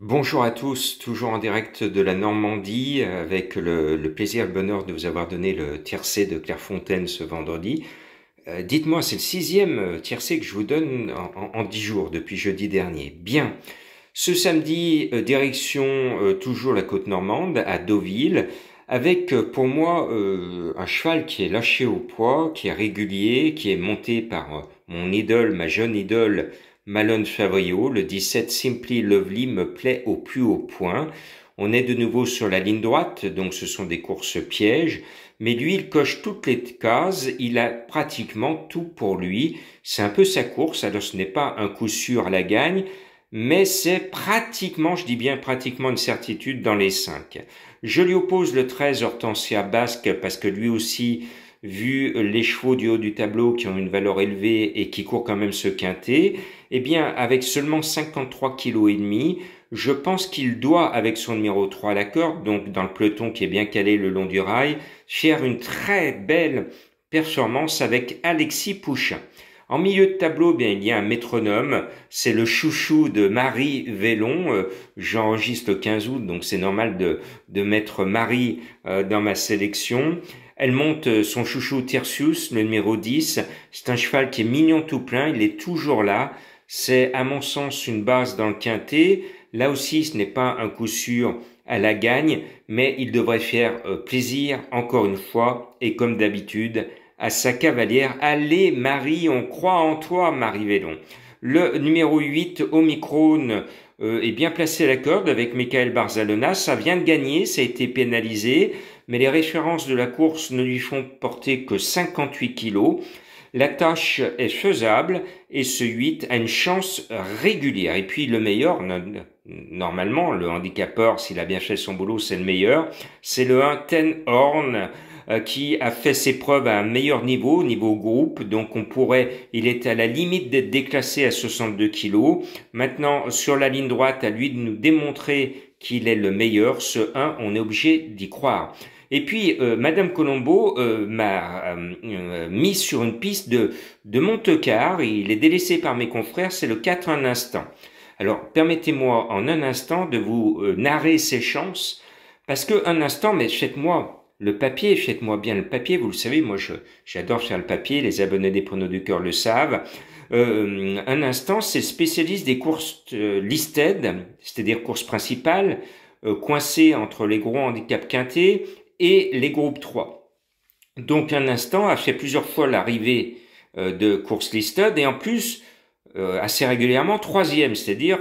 Bonjour à tous, toujours en direct de la Normandie, avec le plaisir et le bonheur de vous avoir donné le tiercé de Clairefontaine ce vendredi. Dites-moi, c'est le sixième tiercé que je vous donne en 10 jours, depuis jeudi dernier. Bien, ce samedi, direction toujours la côte normande, à Deauville, avec pour moi un cheval qui est lâché au poids, qui est régulier, qui est monté par mon idole, ma jeune idole, Malone Favrio. Le 17 Simply Lovely me plaît au plus haut point. On est de nouveau sur la ligne droite, donc ce sont des courses pièges, mais lui, il coche toutes les cases, il a pratiquement tout pour lui. C'est un peu sa course, alors ce n'est pas un coup sûr à la gagne, mais c'est pratiquement, je dis bien pratiquement une certitude dans les 5. Je lui oppose le 13 Hortensia Basque parce que lui aussi, vu les chevaux du haut du tableau qui ont une valeur élevée et qui courent quand même ce quintet, eh bien, avec seulement 53 kg et demi, je pense qu'il doit, avec son numéro 3 à la corde, donc dans le peloton qui est bien calé le long du rail, faire une très belle performance avec Alexis Pouchin. En milieu de tableau, bien, il y a un métronome, c'est le chouchou de Marie Vélon. J'enregistre le 15 août, donc c'est normal de mettre Marie dans ma sélection. Elle monte son chouchou Tirsius, le numéro 10. C'est un cheval qui est mignon tout plein, il est toujours là. C'est à mon sens une base dans le quintet. Là aussi, ce n'est pas un coup sûr à la gagne, mais il devrait faire plaisir encore une fois, et comme d'habitude, à sa cavalière. Allez Marie, on croit en toi Marie Vélon. Le numéro 8, Omicron, est bien placé à la corde avec Michael Barzalona. Ça vient de gagner, ça a été pénalisé, mais les références de la course ne lui font porter que 58 kilos. La tâche est faisable et ce 8 a une chance régulière. Et puis le meilleur, normalement, le handicapeur, s'il a bien fait son boulot, c'est le meilleur. C'est le 1 Ten Horn qui a fait ses preuves à un meilleur niveau, niveau groupe. Donc il est à la limite d'être déclassé à 62 kilos. Maintenant, sur la ligne droite, à lui de nous démontrer qu'il est le meilleur. Ce 1, on est obligé d'y croire. Et puis, Madame Colombo m'a mis sur une piste de Montecar. Il est délaissé par mes confrères, c'est le 4 un instant. Alors, permettez-moi en un instant de vous narrer ses chances, parce que un instant, mais faites-moi le papier, faites-moi bien le papier. Vous le savez, moi, j'adore faire le papier. Les abonnés des Pronos du Cœur le savent. Un instant, c'est spécialiste des courses listed, c'est-à-dire courses principales, coincées entre les gros handicaps quintés et les groupes 3. Donc un instant a fait plusieurs fois l'arrivée de course listed et en plus assez régulièrement troisième, c'est-à-dire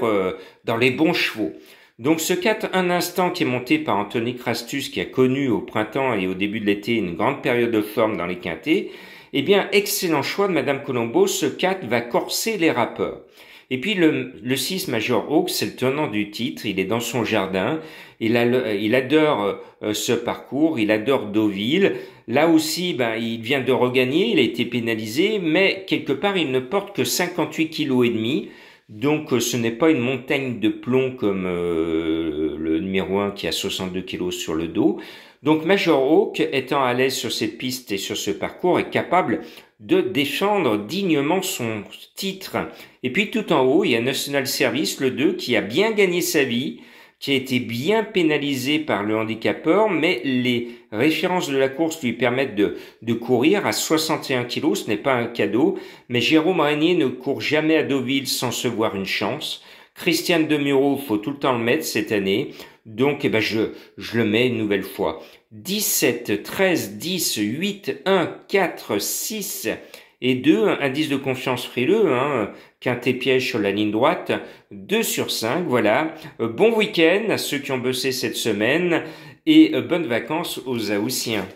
dans les bons chevaux. Donc ce 4 un instant qui est monté par Anthony Crastus, qui a connu au printemps et au début de l'été une grande période de forme dans les quintés, eh bien excellent choix de Madame Colombo, ce 4 va corser les rappeurs. Et puis le 6 Major Hawk, c'est le tenant du titre, il est dans son jardin, il adore ce parcours, il adore Deauville. Là aussi, il vient de regagner, il a été pénalisé, mais quelque part il ne porte que 58 kilos et demi. Donc ce n'est pas une montagne de plomb comme le numéro 1 qui a 62 kilos sur le dos. Donc Major Hawk, étant à l'aise sur cette piste et sur ce parcours, est capable de défendre dignement son titre. Et puis tout en haut, il y a National Service, le 2, qui a bien gagné sa vie, qui a été bien pénalisé par le handicapeur, mais les références de la course lui permettent de courir à 61 kilos, ce n'est pas un cadeau, mais Jérôme Régnier ne court jamais à Deauville sans se voir une chance. Christian Demuro, faut tout le temps le mettre cette année, donc je le mets une nouvelle fois. 17, 13, 10, 8, 1, 4, 6 et 2, indice de confiance frileux, quintet piège sur la ligne droite, 2 sur 5, voilà. Bon week-end à ceux qui ont bossé cette semaine et bonnes vacances aux Haussiens.